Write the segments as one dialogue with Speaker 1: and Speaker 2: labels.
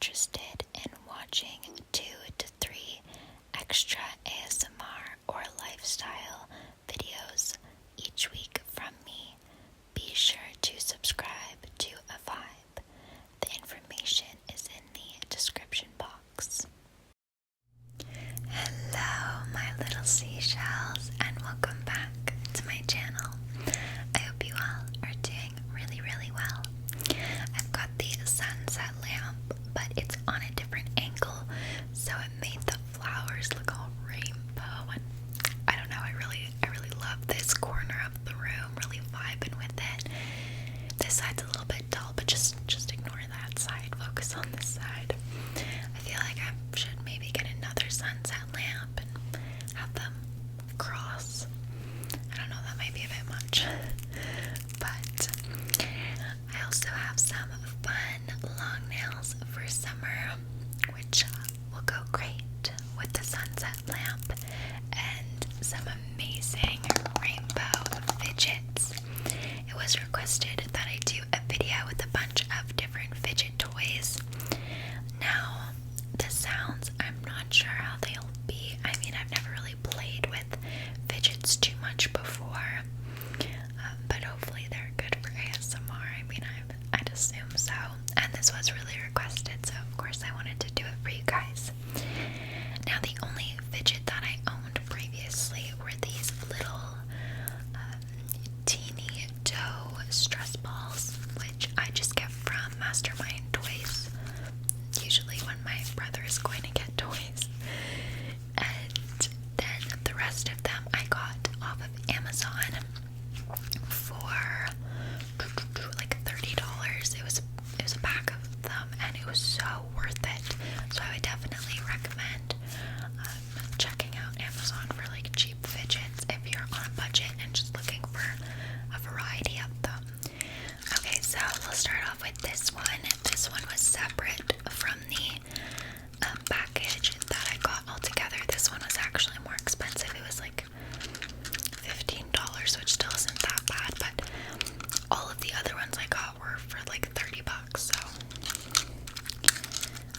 Speaker 1: interested in watching 2 to 3 extra ASMR or lifestyle videos each week from me, be sure to subscribe to a Vibe. The information is in the description box. Hello, my little seashells, and welcome back to my channel. I hope you all are doing really well. I've got the sunset lamp, but it's on a different angle, so it made the flowers look all rainbow. And I don't know, I really love this corner of the room, really vibing with it. This side's a little bit dull, but just ignore that side, focus on this side. I feel like I should maybe get another sunset lamp and have them cross. I don't know, that might be a bit much. But I also have some fun long nails for summer, which will go great with the sunset lamp, and some amazing rainbow fidgets. It was requested that I do a video with a bunch of different fidget toys. Now, the sounds, I'm not sure how they'll be. I mean, I've never really played with fidgets too much before, but hopefully they're good for ASMR. I mean, I'd assume so. And this was really requested, so of course I wanted to do it for you guys. Now, the only fidget that I owned previously were these little teeny dough stress balls, which I just get from Mastermind Toys, usually when my brother is going to get toys. And then the rest of them I got off of Amazon for like $30. It was a pack of them, and it was so worth it. So I would definitely recommend checking out Amazon for like cheap fidgets if you're on a budget and just looking for a variety of them. Okay, so we'll start off with this one. This one was separate from the package that I got altogether. This one was actually more expensive. It was like $15, which still isn't that bad, but all of the other ones I got were for like $30, so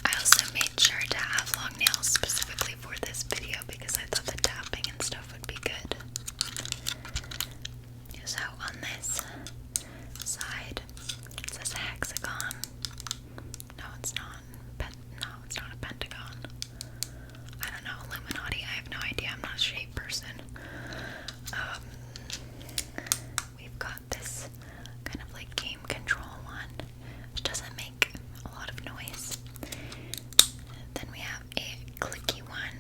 Speaker 1: I also made sure to have long nails specifically for this video because I thought the tapping and stuff would be good. So on this side, it says Hexagon. No, it's not. No, it's not a pentagon. I don't know, Illuminati. I have no idea. I'm not a shape person. We've got this kind of like game control one, which doesn't make a lot of noise. Then we have a clicky one.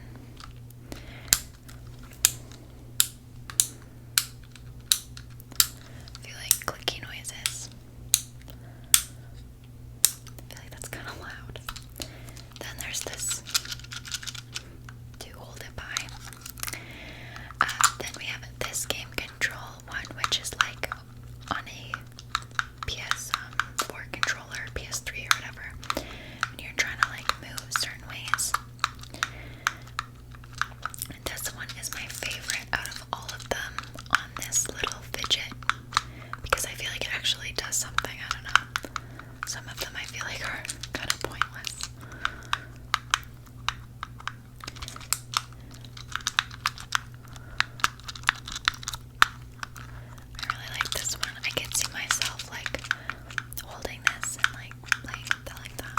Speaker 1: I feel like clicky noises. I feel like that's kind of loud. Then there's this to hold it by. Then we have this game control one, which is like on a PS4 controller, PS3 or whatever, when you're trying to like move certain ways. And this one is my favorite out of all of them on this little fidget because I feel like it actually does something. I don't know. Some of them I feel like are kind of pointless. I really like this one. I can see myself like holding this and like playing with it like that.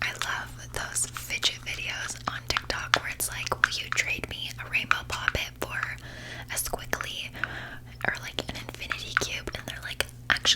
Speaker 1: I love those fidget videos on TikTok where it's like, will you trade me a rainbow poppet for a squiggly or like an infinity cube? And they're like, actually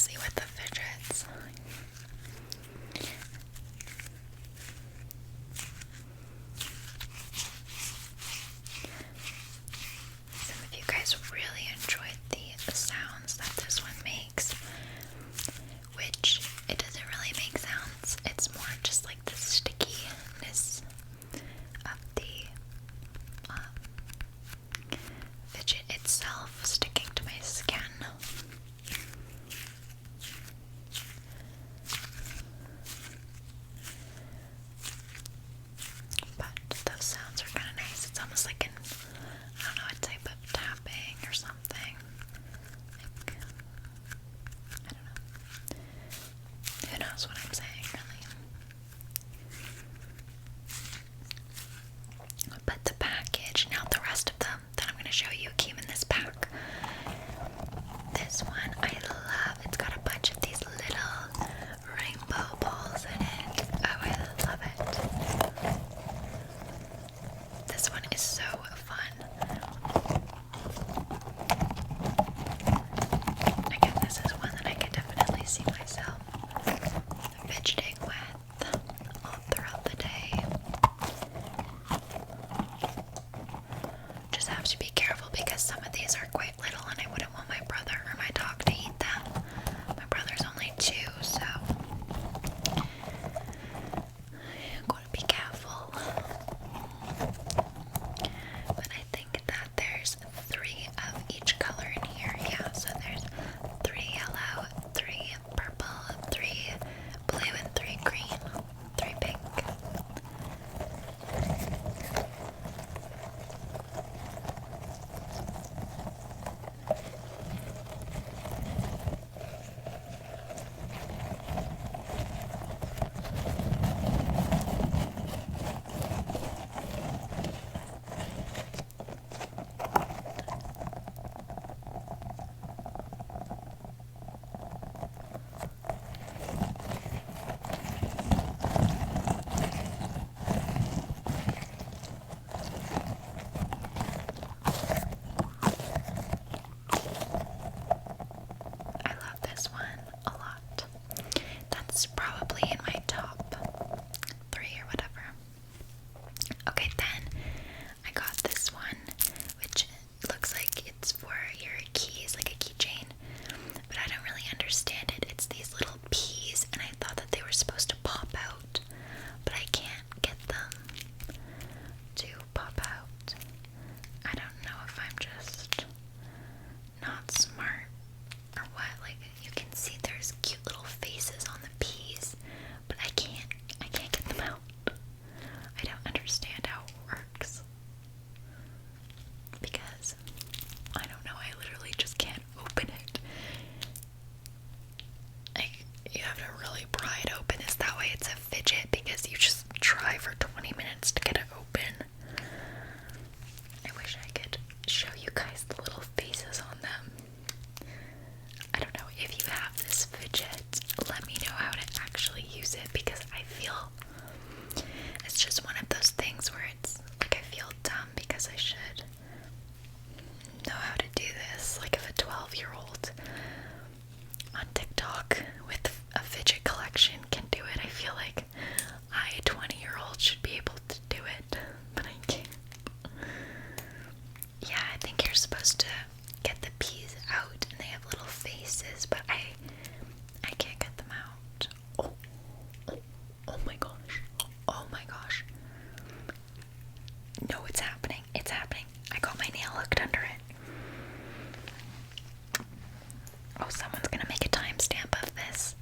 Speaker 1: messy with the fidgets. Some of you guys really enjoyed the sounds that this one makes, which it doesn't really make sounds. It's more just like the stickiness of the fidget itself sticking to my skin. But those sounds are kind of nice. It's almost like I don't know, a type of tapping or something. Like, I don't know. Who knows what I'm saying, really? But the package, now the rest of them that I'm going to show you came in this pack. This one I love. It's got a bunch of these little rainbow balls in it. Oh, I love it. This one is so fun. Again, this is one that I could definitely see myself fidgeting with all throughout the day. Just have to be careful because some of these are quite little and I wouldn't want my brother or my dog to eat them. My brother's only 2, so I'm going to be careful. But I think that there's 3 of each color in here. Yeah, so there's 3 yellow, 3 purple, 3 blue, and 3 green, 3 pink. I love this one a lot. That's probably in my top 3 or whatever. Okay, then I got this one, which looks like it's for your keys, like a keychain, but I don't really understand it. It's these little peas, and I thought that they were supposed to pop out, but I can't get them to pop out. I don't know if I'm just not smart or what. Like, you can see there's cute little faces on the peas, but I can't get them out. I don't understand how it works. Because, I don't know, I literally just can't open it. Like, you have to really pry it open. Is that why it's a fidget? Because you just try for 20 minutes to get it open. I wish I could show you guys the little faces on them. I don't know, if you have this fidget, let me know how to actually use it, because I feel it's just one of those things where it's like I feel dumb because I should know how to do this. Like, if a 12-year-old on TikTok with a fidget collection can do it, I feel like I, a 20-year-old, should be able to do it, but I can't. Yeah, I think you're supposed to get the peas out and they have little faces, but I can't get them out. Oh my gosh. Oh my gosh. No, it's happening. It's happening. I got my nail hooked under it. Oh, someone's gonna make a timestamp of this.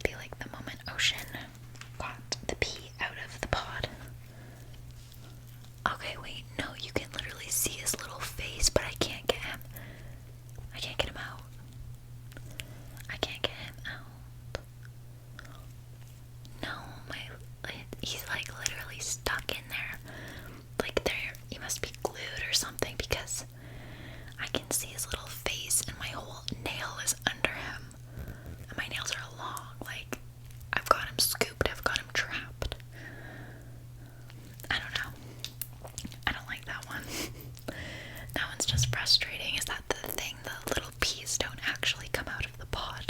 Speaker 1: Be like the moment Ocean got the pea out of the pod. Okay, wait, no, you can literally see his little face, but I can't get him. I can't get him out. I can't get him out. No, he's like literally stuck in there. Like, he must be glued or something, because I can see his little face and my whole nail is under him. And my nails are long. Like, I've got him scooped, I've got him trapped. I don't know. I don't like that one. That one's just frustrating. Is that the thing? The little peas don't actually come out of the pod.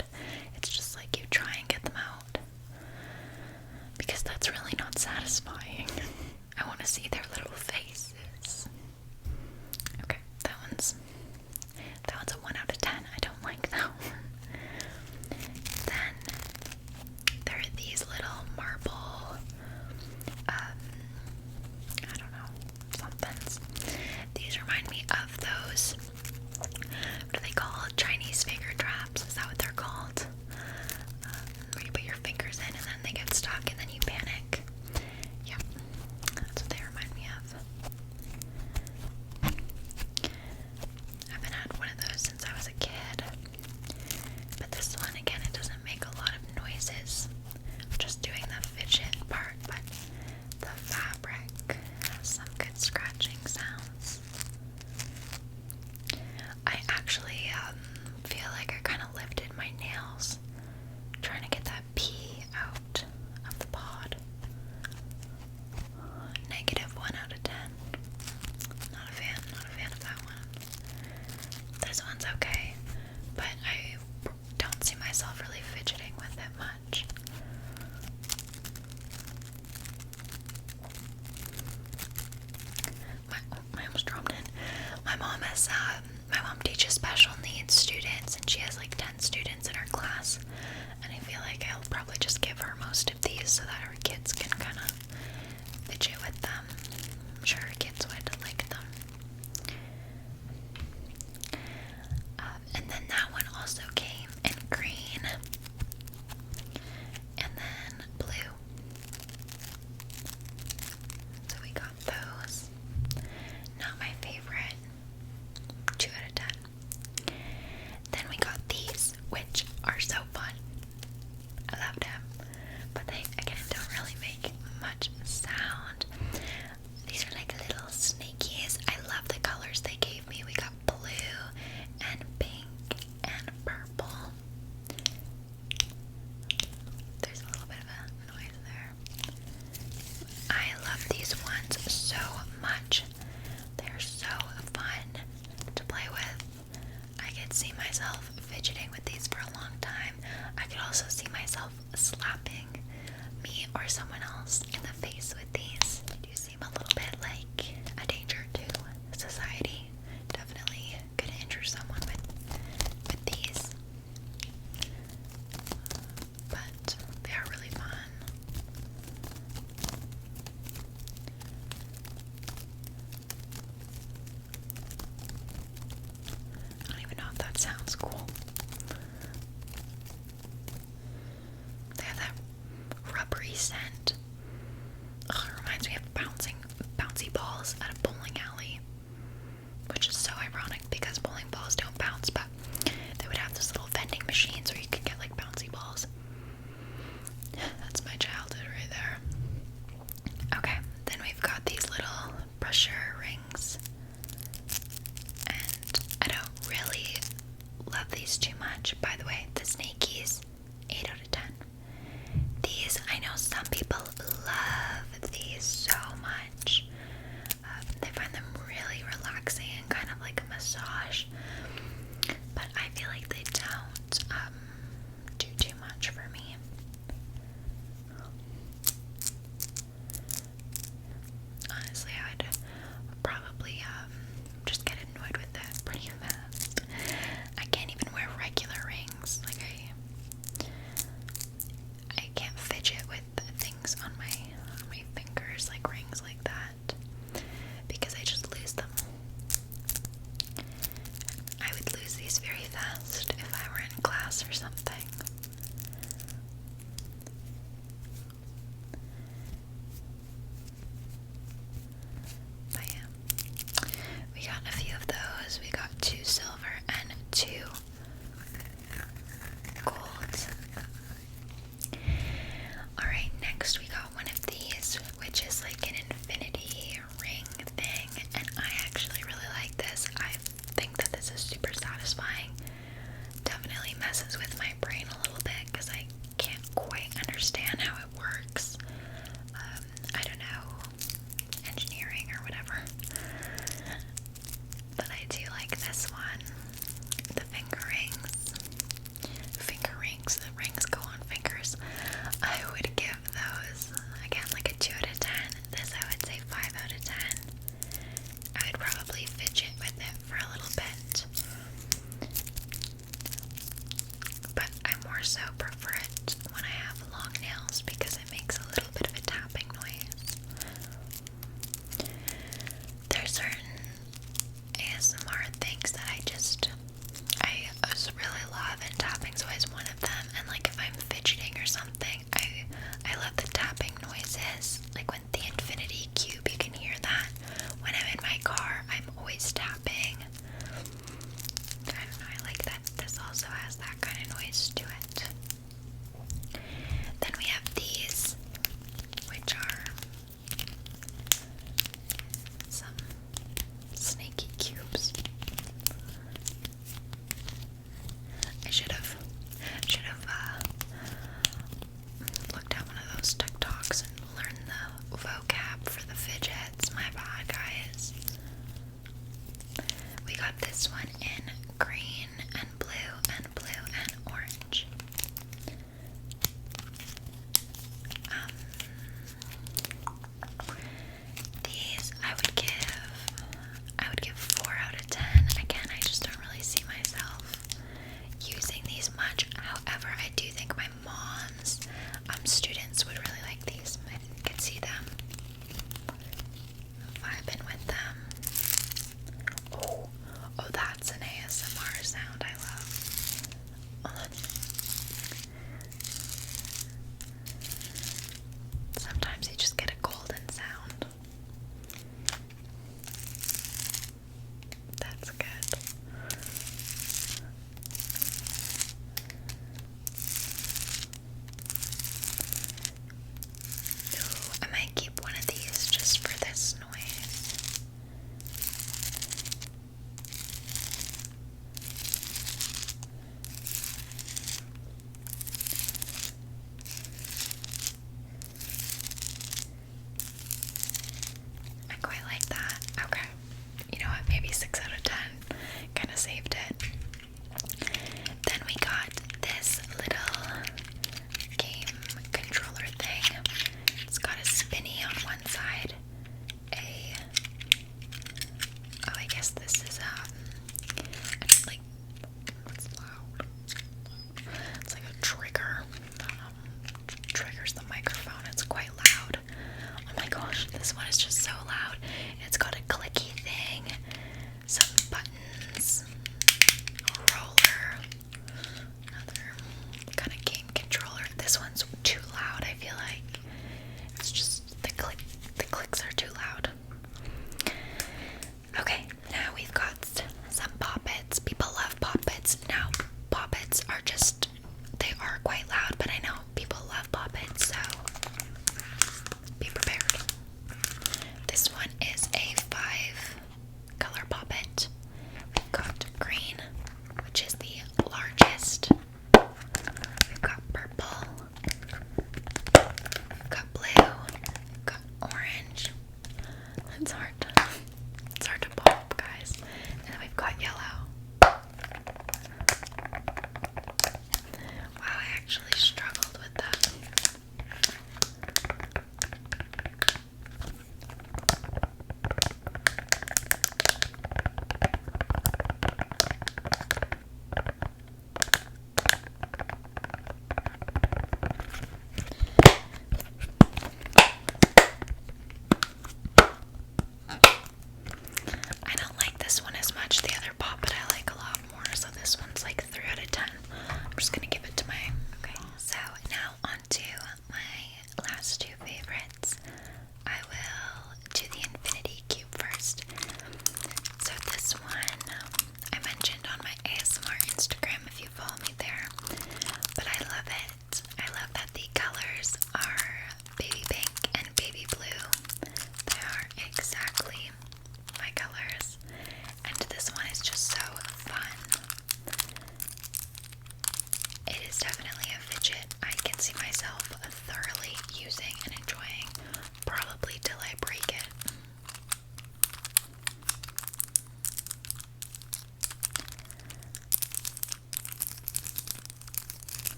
Speaker 1: see their little faces. Okay, that one's a 1 out of 10. I don't like that one. Then there are these little marble, I don't know, somethings. These remind me of those, what are they called? Chinese finger traps, is that what they're called? Where you put your fingers in and then they get stuck and then you panic. Yeah, that's what they remind me of. I haven't had one of those since I was a kid. But this one, again, it doesn't make a lot of noises. I'm just doing the fidget part, but the fabric has some good scratching sounds. I actually feel like I kind of lifted my nails trying to get that pea out of the pod. -1 out of 10. Not a fan of that one. This one's okay, but I don't see myself really fidgeting with it much. I almost dropped it. My mom teaches special needs students, and she has like 10 students in her class, and I feel like I'll probably just give her most of these so that her kids can kind of fidget with them. I'm sure her kids would like them. And then that one also came in green and then blue. So we got those. Not my favorite. 2 out of 10. Then we got these, which are so fun. I love them. But they, again, don't really make much sound. These are like little snakies. I love the colors they gave me. We got blue and pink and purple. There's a little bit of a noise there. I love these ones so much. They're so fun to play with. I could see myself fidgeting with these for a long time. I could also see myself slapping me or someone else in the face with these. They do seem a little bit like a danger to society. Definitely could injure someone with these. But they are really fun. I don't even know if that sounds cool. They have that rubbery scent. Ugh, it reminds me of bouncy balls at a bowling alley. Which is so ironic because bowling balls don't bounce, but they would have those little vending machines where you could get like bouncy balls. That's my childhood right there. Okay, then we've got these little brochure rings. And I don't really love these too much. By the way, the snakies, 8 out of 10. These, I know some people love these so much. They find them really relaxing and kind of like a massage. But I feel like they don't do too much for me. Honestly,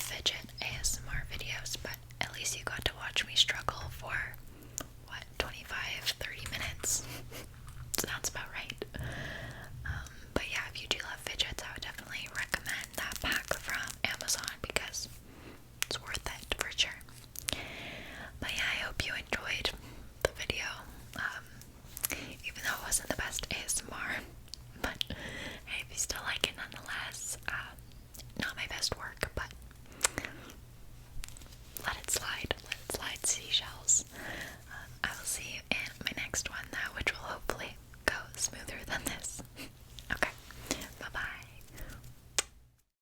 Speaker 1: fidget ASMR videos, but at least you got to watch me struggle for